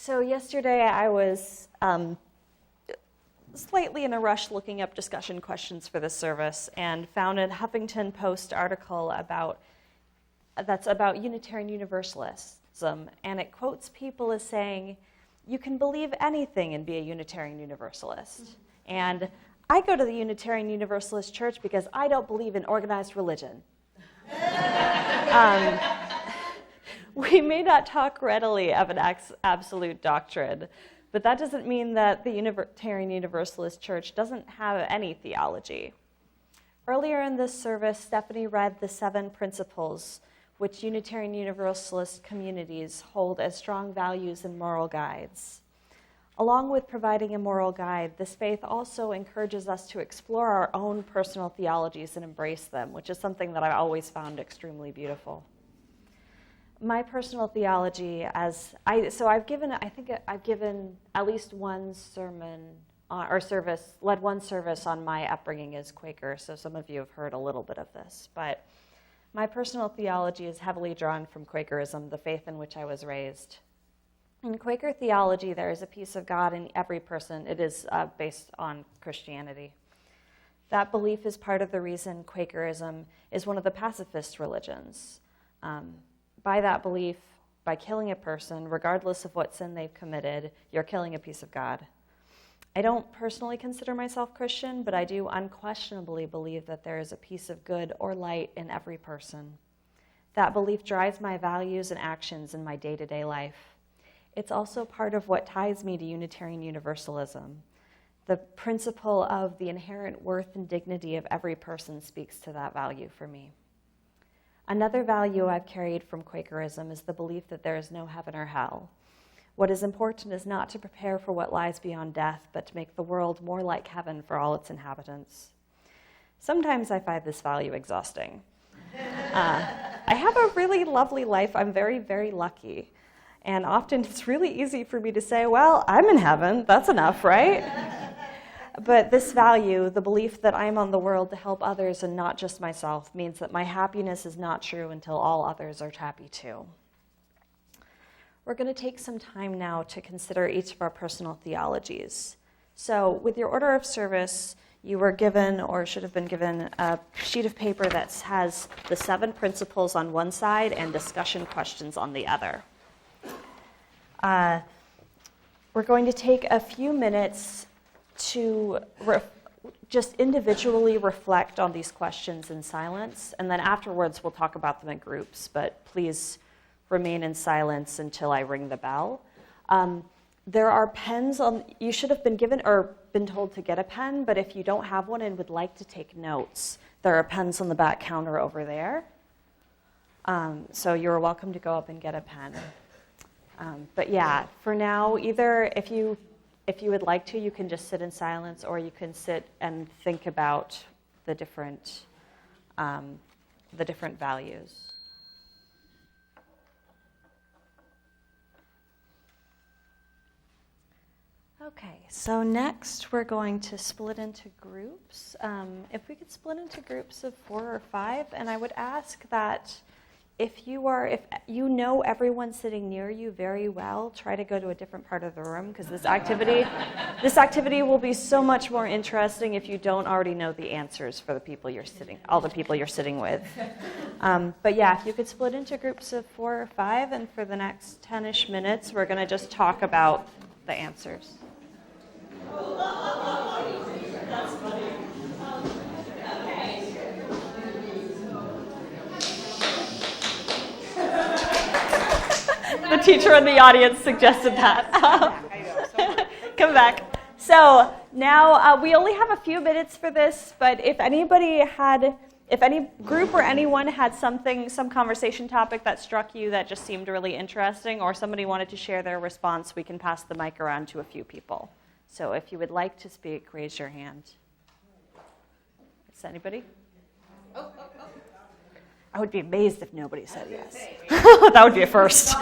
So yesterday I was slightly in a rush looking up discussion questions for this service and found a Huffington Post article that's about Unitarian Universalism, and it quotes people as saying, you can believe anything and be a Unitarian Universalist. And I go to the Unitarian Universalist Church because I don't believe in organized religion. We may not talk readily of an absolute doctrine, but that doesn't mean that the Unitarian Universalist Church doesn't have any theology. Earlier in this service, Stephanie read the 7 principles which Unitarian Universalist communities hold as strong values and moral guides. Along with providing a moral guide, this faith also encourages us to explore our own personal theologies and embrace them, which is something that I've always found extremely beautiful. My personal theology, I've given at least one sermon led one service on my upbringing as Quaker, so some of you have heard a little bit of this, but my personal theology is heavily drawn from Quakerism, the faith in which I was raised. In Quaker theology, there is a piece of God in every person. It is based on Christianity. That belief is part of the reason Quakerism is one of the pacifist religions. By that belief, by killing a person, regardless of what sin they've committed, you're killing a piece of God. I don't personally consider myself Christian, but I do unquestionably believe that there is a piece of good or light in every person. That belief drives my values and actions in my day-to-day life. It's also part of what ties me to Unitarian Universalism. The principle of the inherent worth and dignity of every person speaks to that value for me. Another value I've carried from Quakerism is the belief that there is no heaven or hell. What is important is not to prepare for what lies beyond death, but to make the world more like heaven for all its inhabitants. Sometimes I find this value exhausting. I have a really lovely life. I'm very, very lucky. And often it's really easy for me to say, well, I'm in heaven. That's enough, right? But this value, the belief that I'm on the world to help others and not just myself, means that my happiness is not true until all others are happy too. We're going to take some time now to consider each of our personal theologies. So with your order of service, you were given or should have been given a sheet of paper that has the 7 principles on one side and discussion questions on the other. We're going to take a few minutes to just individually reflect on these questions in silence, and then afterwards we'll talk about them in groups, but please remain in silence until I ring the bell. There are pens you should have been given or been told to get a pen, but if you don't have one and would like to take notes, there are pens on the back counter over there. So you're welcome to go up and get a pen. But yeah, for now, either if you would like to, you can just sit in silence, or you can sit and think about the different values. Okay, so next we're going to split into groups. If we could split into groups of 4 or 5, and I would ask that if you know everyone sitting near you very well, try to go to a different part of the room, because this activity will be so much more interesting if you don't already know the answers for all the people you're sitting with. But yeah, if you could split into groups of 4 or 5, and for the next 10-ish minutes, we're going to just talk about the answers. That's funny. The teacher in the audience suggested that. Come back. So now we only have a few minutes for this, but if any group or anyone had some conversation topic that struck you that just seemed really interesting, or somebody wanted to share their response, we can pass the mic around to a few people. So if you would like to speak, raise your hand. Is anybody? I would be amazed if nobody said yes. That would be a first.